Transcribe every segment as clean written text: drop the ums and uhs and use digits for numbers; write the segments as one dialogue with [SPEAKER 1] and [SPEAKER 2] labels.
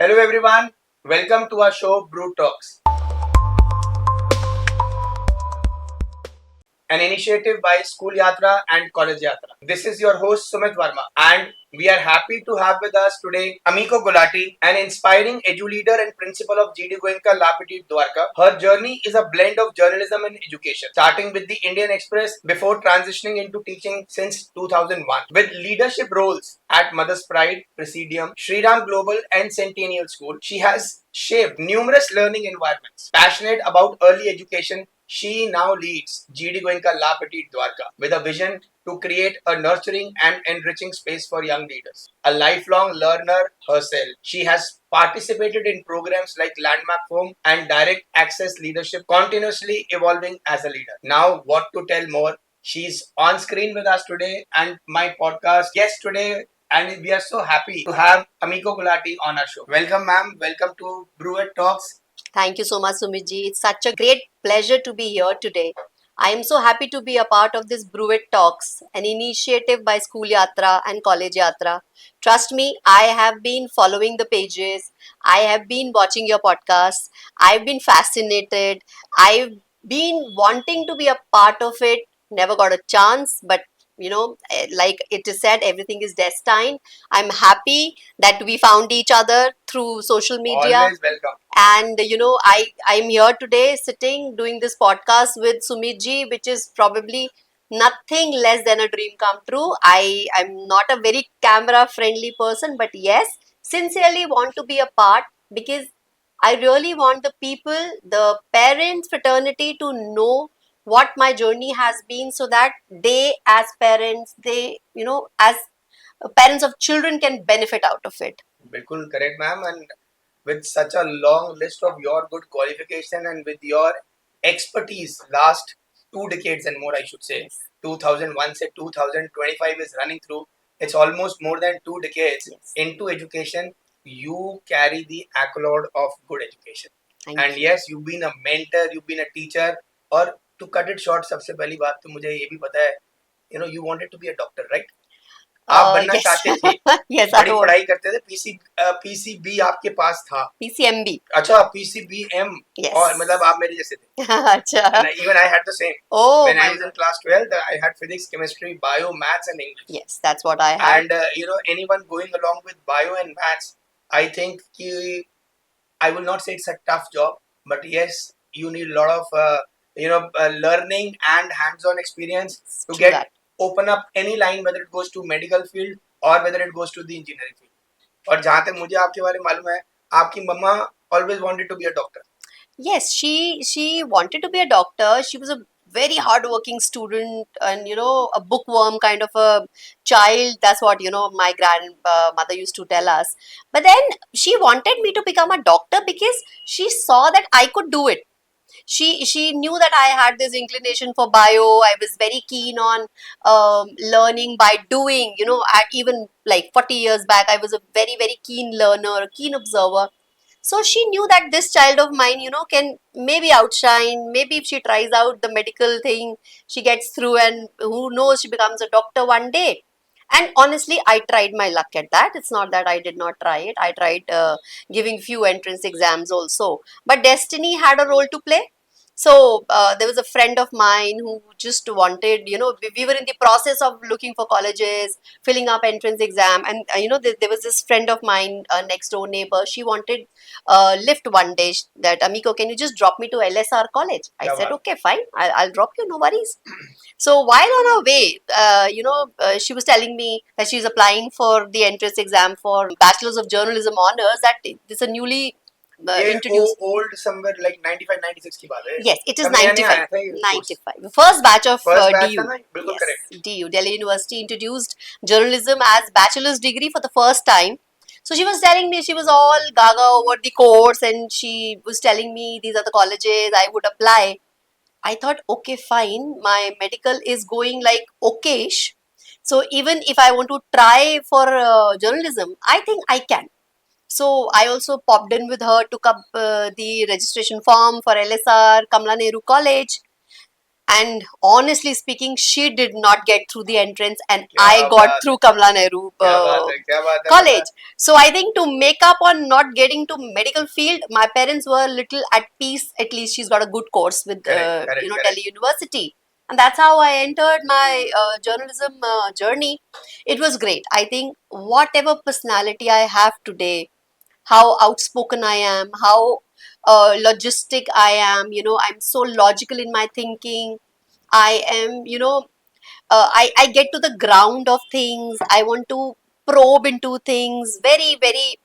[SPEAKER 1] Hello everyone, welcome to our show Brew Talks, an initiative by School Yatra and College Yatra. This is your host Sumit Verma, and we are happy to have with us today Amiko Gulati, an inspiring edu leader and principal of GD Goenka Lapiti Dwarka. Her journey is a blend of journalism and education, starting with the Indian Express before transitioning into teaching since 2001, with leadership roles at Mother's Pride, Presidium, Shriram Global, and Centennial School. She has shaped numerous learning environments. Passionate about early education, she now leads GD Goenka La Petite Dwarka with a vision to create a nurturing and enriching space for young leaders. A lifelong learner herself, she has participated in programs like Landmark Home and Direct Access Leadership, continuously evolving as a leader. Now, what to tell more? She's on screen with us today and my podcast guest today, and we are so happy to have Amiko Gulati on our show. Welcome, ma'am. Welcome to Brewer Talks.
[SPEAKER 2] Thank you so much, Sumit It's such a great pleasure to be here today. I am so happy to be a part of this Brew It Talks, an initiative by School Yatra and College Yatra. Trust me, I have been following the pages. I have been watching your podcasts. I've been fascinated. I've been wanting to be a part of it. Never got a chance, but like it is said, everything is destined. I'm happy that we found each other through social media.
[SPEAKER 1] Always welcome.
[SPEAKER 2] And I'm here today sitting doing this podcast with Sumit ji, which is probably nothing less than a dream come true. I'm not a very camera friendly person, but yes, sincerely want to be a part because I really want the people, the parents fraternity to know what my journey has been, so that they as parents, they as parents of children can benefit out of it.
[SPEAKER 1] Bilkul correct, ma'am. And with such a long list of your good qualification and with your expertise, last 2 decades and more, I should say, 2001 se 2025 is running through. It's almost more than 2 decades into education. You carry the accolade of good education. And yes, you've been a mentor, you've been a teacher. और to cut it short, सबसे पहली बात तो मुझे ये भी पता है, you wanted to be a doctor, right? आप बनना
[SPEAKER 2] Yes.
[SPEAKER 1] चाहते थे,
[SPEAKER 2] Yes,
[SPEAKER 1] बड़ी
[SPEAKER 2] I
[SPEAKER 1] पढ़ाई करते थे, पीसीबी आपके पास था,
[SPEAKER 2] PCMB.
[SPEAKER 1] अच्छा पीसीबीएम,
[SPEAKER 2] Yes.
[SPEAKER 1] और मतलब आप मेरे जैसे थे.
[SPEAKER 2] अच्छा.
[SPEAKER 1] And even I had the same.
[SPEAKER 2] Oh
[SPEAKER 1] When I
[SPEAKER 2] my
[SPEAKER 1] was in
[SPEAKER 2] God.
[SPEAKER 1] class 12th, I had physics, chemistry, bio, maths, and English.
[SPEAKER 2] Yes, that's what I had.
[SPEAKER 1] And anyone going along with bio and maths, I think I will not say it's a tough job, but yes, you need a lot of learning and hands-on experience to
[SPEAKER 2] True
[SPEAKER 1] get
[SPEAKER 2] that.
[SPEAKER 1] open up any line, whether it goes to medical field or whether it goes to the engineering field. और जहाँ तक मुझे आपके बारे में मालूम है, आपकी मम्मा always wanted to be a doctor.
[SPEAKER 2] Yes, she wanted to be a doctor. She was a very hardworking student, and a bookworm kind of a child. That's what my grandmother used to tell us. But then she wanted me to become a doctor because she saw that I could do it. She knew that I had this inclination for bio. I was very keen on learning by doing. Even like 40 years back, I was a very very keen learner, a keen observer. So she knew that this child of mine, can maybe outshine. Maybe if she tries out the medical thing, she gets through, and who knows, she becomes a doctor one day. And honestly, I tried my luck at that. It's not that I did not try it. I tried giving few entrance exams also. But destiny had a role to play. So there was a friend of mine who just wanted, we were in the process of looking for colleges, filling up entrance exam, and there was this friend of mine, next door neighbor. She wanted lift one day. That Amiko, can you just drop me to LSR college? I said, okay, fine, I'll drop you, no worries. So while on her way, she was telling me that she's applying for the entrance exam for Bachelor's of Journalism honors. That this is a newly introduced.
[SPEAKER 1] Old somewhere like 95 96 की बात है.
[SPEAKER 2] Yes, it is
[SPEAKER 1] तब नया नया
[SPEAKER 2] 95.
[SPEAKER 1] आया था ये course.
[SPEAKER 2] 95. First batch of
[SPEAKER 1] First batch
[SPEAKER 2] DU.
[SPEAKER 1] था ना, बिल्कुल
[SPEAKER 2] Yes,
[SPEAKER 1] correct.
[SPEAKER 2] DU. Delhi University introduced journalism as bachelor's degree for the first time. So she was telling me, she was all gaga over the course, and she was telling me these are the colleges I would apply. I thought, okay, fine. My medical is going like okayish. So even if I want to try for journalism, I think I can. So I also popped in with her, took up the registration form for LSR, Kamla Nehru College. And honestly speaking, she did not get through the entrance, and
[SPEAKER 1] क्या
[SPEAKER 2] I got
[SPEAKER 1] बात
[SPEAKER 2] through Kamala Nehru
[SPEAKER 1] क्या बात है
[SPEAKER 2] college.
[SPEAKER 1] मतलब
[SPEAKER 2] So I think to make up on not getting to medical field, my parents were little at peace. At least she's got a good course with
[SPEAKER 1] correct correct correct
[SPEAKER 2] Delhi University, and that's how I entered my journalism journey. It was great. I think whatever personality I have today, how outspoken I am, how logistic I am. I'm so logical in my thinking. I am, I get to the ground of things. I want to probe into things very, very,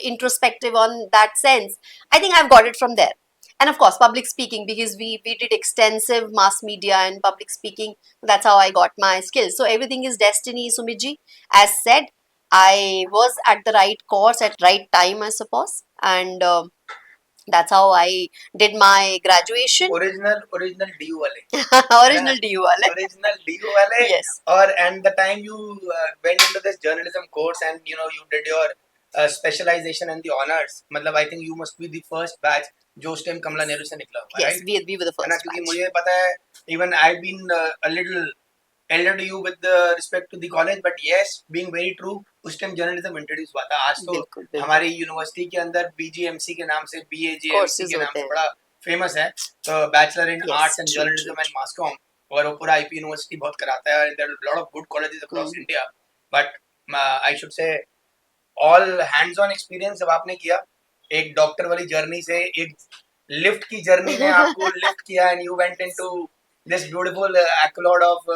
[SPEAKER 2] introspective on that sense. I think I've got it from there. And of course, public speaking, because we did extensive mass media and public speaking. That's how I got my skills. So everything is destiny, Sumiji. As said, I was at the right course at right time, I suppose. And that's how I did my graduation.
[SPEAKER 1] Original original DU वाले है ना
[SPEAKER 2] Original DU wale.
[SPEAKER 1] Original DU वाले
[SPEAKER 2] Yes.
[SPEAKER 1] और and the time you went into this journalism course and you did your specialization and the honors मतलब I think you must be the first batch जो उस time कमला नेहरू से निकला हुआ
[SPEAKER 2] Yes,
[SPEAKER 1] right
[SPEAKER 2] we were the
[SPEAKER 1] है ना
[SPEAKER 2] first
[SPEAKER 1] क्योंकि
[SPEAKER 2] batch.
[SPEAKER 1] मुझे पता है even I've been a little elder to you with the respect to the college but yes being very true उस टाइम जर्नलिज्म इंट्रोड्यूस हुआ था आज तो
[SPEAKER 2] बिल्कुल बिल्कुल
[SPEAKER 1] हमारी यूनिवर्सिटी के अंदर बीजीएमसी के नाम से बीएजेएमसी
[SPEAKER 2] कोर्सेज
[SPEAKER 1] के नाम
[SPEAKER 2] होते
[SPEAKER 1] से
[SPEAKER 2] हैं.
[SPEAKER 1] बड़ा फेमस है तो bachelor in
[SPEAKER 2] Yes,
[SPEAKER 1] arts and
[SPEAKER 2] true, true,
[SPEAKER 1] journalism and
[SPEAKER 2] true.
[SPEAKER 1] Mass comm और वो पूरा आईपी यूनिवर्सिटी बहुत कराता है there are lot of good colleges across
[SPEAKER 2] Hmm.
[SPEAKER 1] India but I should say all hands on experience जब आपने किया एक डॉक्टर वाली जर्नी से एक लिफ्ट की जर्नी ने आपको लिफ्ट किया and you went into this beautiful accolade of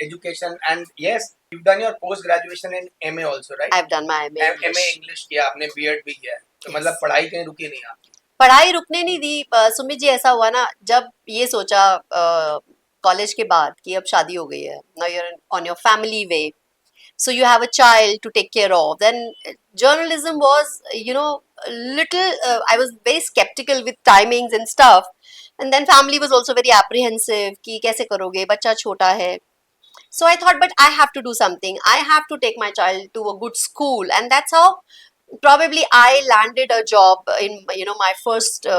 [SPEAKER 1] education and yes you've done your post graduation in MA also right
[SPEAKER 2] I've done my MA
[SPEAKER 1] MA
[SPEAKER 2] English.
[SPEAKER 1] English किया आपने BEd भी किया है तो मतलब
[SPEAKER 2] Yes.
[SPEAKER 1] पढ़ाई कहीं रुकी नहीं आपकी
[SPEAKER 2] पढ़ाई रुकने नहीं दी. सुमित जी, ऐसा हुआ ना, जब ये सोचा कॉलेज के बाद कि अब शादी हो गई है, now you are on your family way, so you have a child to take care of, then journalism was, little, I was very skeptical with timings and stuff, and then family was also very apprehensive कि कैसे करोगे, बच्चा छोटा है. So I thought, but I have to do something. I have to take my child to a good school, and that's how probably I landed a job in my first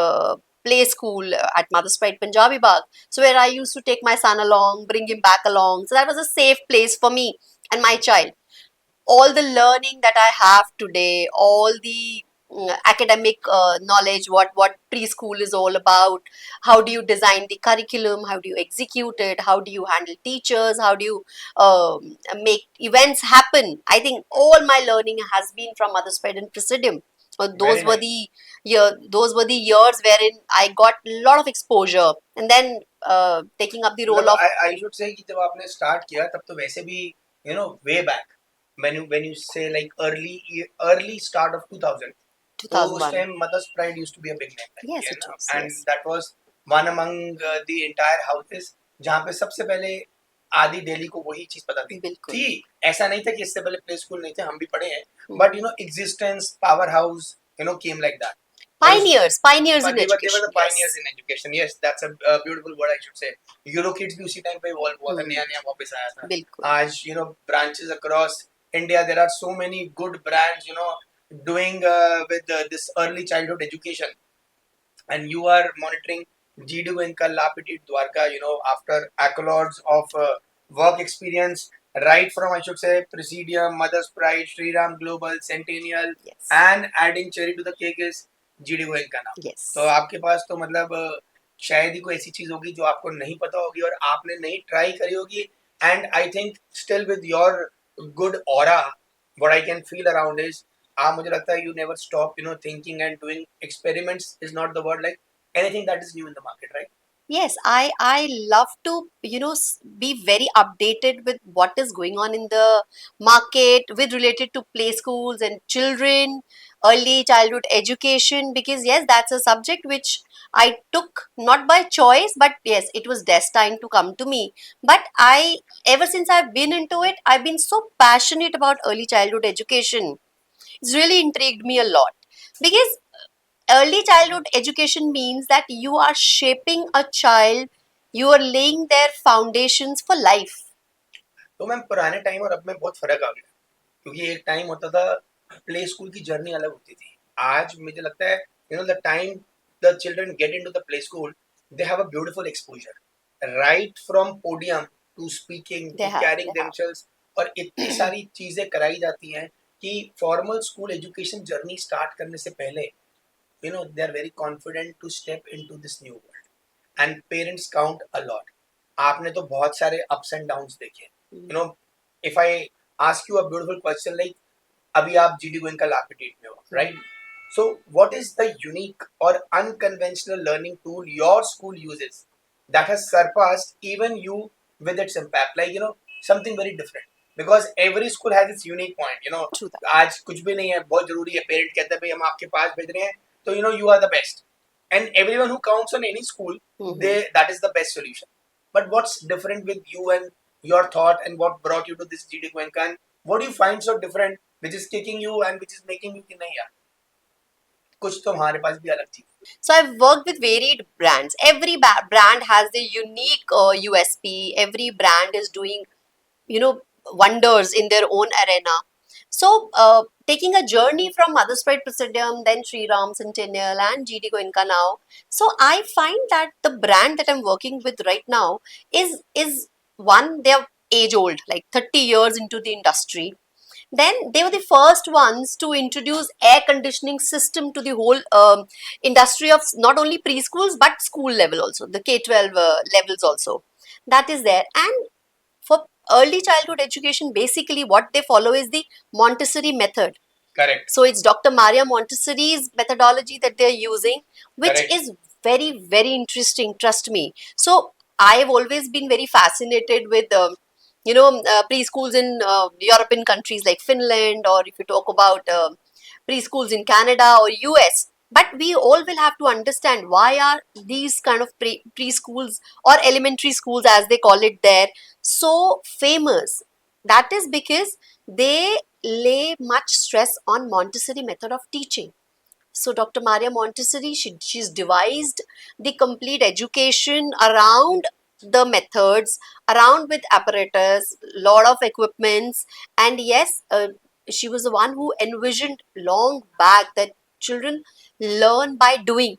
[SPEAKER 2] play school at Mother's Pride Punjabi Bagh. So where I used to take my son along, bring him back along. So that was a safe place for me and my child. All the learning that I have today, all the academic knowledge, what preschool is all about, how do you design the curriculum, how do you execute it, how do you handle teachers, how do you make events happen. I think all my learning has been from Mother's Pride and Presidium.
[SPEAKER 1] Very
[SPEAKER 2] Those were
[SPEAKER 1] nice
[SPEAKER 2] the years wherein I got a lot of exposure, and then taking up the role
[SPEAKER 1] मतलब
[SPEAKER 2] of
[SPEAKER 1] I should से कि जब आपने start किया तब तो वैसे भी way back when you say like early start of 2000 तो उस
[SPEAKER 2] 2001.
[SPEAKER 1] Time Mother's Pride used to be a big name
[SPEAKER 2] Yes,
[SPEAKER 1] है
[SPEAKER 2] it
[SPEAKER 1] ना
[SPEAKER 2] was.
[SPEAKER 1] And
[SPEAKER 2] Yes.
[SPEAKER 1] That was one among the entire houses जहाँ पे सबसे पहले आधी दिल्ली को वही चीज पता थी
[SPEAKER 2] बिल्कुल.
[SPEAKER 1] थी ऐसा नहीं था कि इससे पहले प्ले स्कूल नहीं थे हम भी पढ़े हैं
[SPEAKER 2] Hmm.
[SPEAKER 1] But existence power house came like that और उस
[SPEAKER 2] Pioneers in
[SPEAKER 1] they were
[SPEAKER 2] education.
[SPEAKER 1] the pioneers
[SPEAKER 2] Yes.
[SPEAKER 1] in education yes that's a beautiful word I should say euro kids भी उसी टाइम पे इवॉल्व हुआ था
[SPEAKER 2] Hmm.
[SPEAKER 1] नया नया वापस आया था
[SPEAKER 2] बिल्कुल.
[SPEAKER 1] आज branches across India there are so many good brands doing with this early childhood education and you are monitoring GD Goenka, Lapitit Dwarka, after accolades of work experience, right from, I should say, Presidium, Mother's Pride, Sri Ram Global, Centennial,
[SPEAKER 2] Yes.
[SPEAKER 1] and adding cherry to the cake is GD Goenka now. तो
[SPEAKER 2] Yes.
[SPEAKER 1] आपके पास तो मतलब शायद ही कोई ऐसी चीज होगी जो आपको नहीं पता होगी और आपने नहीं ट्राई करी होगी and I think still with your good aura what I can feel around is आप मुझे लगता है you never stop thinking and doing experiments is not the word like anything that is new in the market right
[SPEAKER 2] Yes, I love to be very updated with what is going on in the market with related to play schools and children, early childhood education, because yes, that's a subject which I took not by choice, but yes, it was destined to come to me. But ever since I've been into it, I've been so passionate about early childhood education. It's really intrigued me a lot because early childhood education means that you are shaping a child, you are laying their foundations for life.
[SPEAKER 1] तो ma'am पुराने time और अब में बहुत फर्क आ गया क्योंकि एक टाइम होता था प्ले स्कूल की जर्नी अलग होती थी आज मुझे लगता है the time the children get into the play school they have a beautiful exposure right from podium to speaking
[SPEAKER 2] They
[SPEAKER 1] to
[SPEAKER 2] have,
[SPEAKER 1] carrying
[SPEAKER 2] they
[SPEAKER 1] themselves, और इतनी सारी चीजें कराई जाती हैं कि formal school education journey start करने से पहले they are very confident to step into this new world, and parents count a lot. आपने तो बहुत सारे ups and downs देखे हैं.
[SPEAKER 2] have.
[SPEAKER 1] you know if I ask you a beautiful question like अभी आप जीडी गोइंका लैपिडेट में हो, right? So what is the unique or unconventional learning tool your school uses that has surpassed even you with its impact, like something very different, because every school has its unique point.
[SPEAKER 2] True that.
[SPEAKER 1] आज कुछ भी नहीं है, बहुत जरूरी है, parent कहते हैं भाई हम आपके पास भेज रहे हैं तो you are the best, and everyone who counts on any school, they that is the best solution. But what's different with you and your thought, and what brought you to this GD Goenka, and what do you find so different which is kicking you and which is making you कि नहीं यार कुछ तो हमारे पास भी अलग चीज.
[SPEAKER 2] So I've worked with varied brands. Every brand has their unique USP. Every brand is doing, wonders in their own arena. So taking a journey from Mother's Pride Presidium, then Sri Ram Centennial and GD Goenka now. So I find that the brand that I'm working with right now is one, they're age old, like 30 years into the industry. Then they were the first ones to introduce air conditioning system to the whole industry of not only preschools but school level also, the K-12 levels also. That is there. And for early childhood education, basically what they follow is the Montessori method.
[SPEAKER 1] Correct.
[SPEAKER 2] So it's Dr. Maria Montessori's methodology that they're using, which
[SPEAKER 1] Correct.
[SPEAKER 2] is very, very interesting, trust me. So I've always been very fascinated with preschools in European countries like Finland, or if you talk about preschools in Canada or US. But we all will have to understand why are these kind of preschools or elementary schools, as they call it there, so famous. That is because they lay much stress on Montessori method of teaching. So Dr. Maria Montessori, she's devised the complete education around the methods, around with apparatus, lot of equipments, and yes, she was the one who envisioned long back that children learn by doing.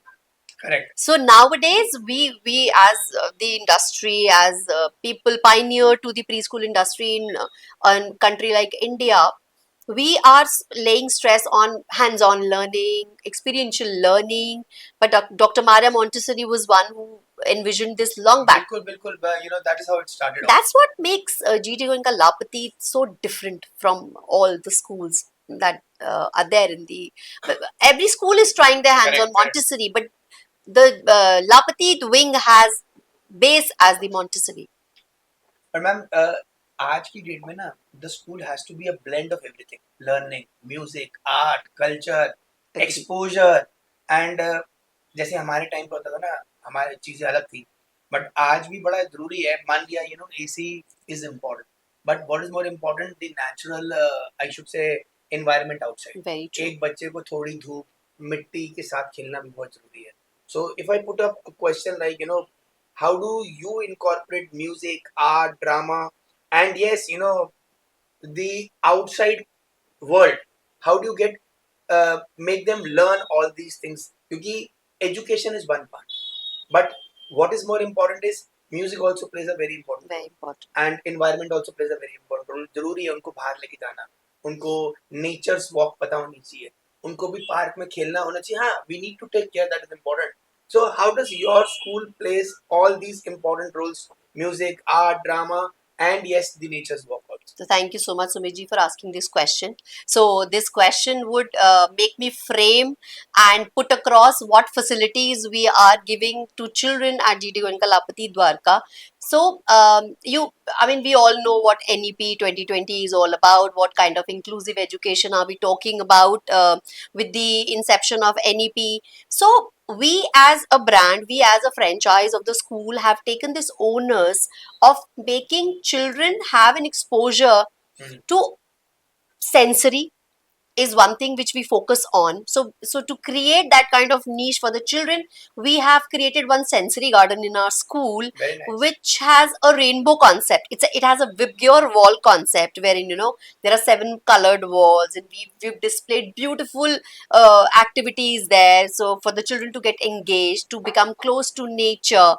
[SPEAKER 1] Correct.
[SPEAKER 2] So nowadays, we as the industry, as people pioneer to the preschool industry in a country like India, we are laying stress on hands-on learning, experiential learning. But Dr. Maria Montessori was one who envisioned this long back.
[SPEAKER 1] बिल्कुल बिल्कुल that is how it started off.
[SPEAKER 2] That's what makes GT Goenka Lapati so different from all the schools that are there in the. Every school is trying their hands on
[SPEAKER 1] Correct, correct.
[SPEAKER 2] Montessori, but the Lapati wing has base as the Montessori.
[SPEAKER 1] पर ma'am आज की date में ना the school has to be a blend of everything, learning, music, art, culture,
[SPEAKER 2] Agree.
[SPEAKER 1] Exposure, and जैसे हमारे time पे होता था ना, हमारी चीजें अलग थी, बट आज भी बड़ा जरूरी है. मान लिया AC is important, but what is more important the natural, I should से, एनवायरनमेंट आउटसाइड.
[SPEAKER 2] Very true.
[SPEAKER 1] एक बच्चे को थोड़ी धूप, मिट्टी के साथ खेलना भी बहुत जरूरी है. So if I put up a question like how do you incorporate music, art, drama, and yes, the outside world? How do you get make them learn all these things? Because education is one part, but what is more important is music also plays a very important
[SPEAKER 2] Very important.
[SPEAKER 1] and environment also plays a very important role. जरूरी है उनको बाहर लेके जाना, उनको natures walk पता होनी चाहिए, उनको भी पार्क में खेलना होना चाहिए. हाँ, we need to take care, that is important. So how does your school plays all these important roles? Music, art, drama, and yes, the nature's walk also.
[SPEAKER 2] So thank you so much, Sumit, for asking this question. So this question would make me frame and put across what facilities we are giving to children at GT Goenka Lapati Dwarka. So we all know what NEP 2020 is all about. What kind of inclusive education are we talking about with the inception of NEP? So we as a brand, we as a franchise of the school have taken this onus of making children have an exposure to sensory is one thing which we focus on. So to create that kind of niche for the children, we have created one sensory garden in our school.
[SPEAKER 1] Very nice.
[SPEAKER 2] Which has a rainbow concept. It has a Vibgyor wall concept wherein there are 7 colored walls, and we've displayed beautiful activities there. So for the children to get engaged, to become close to nature,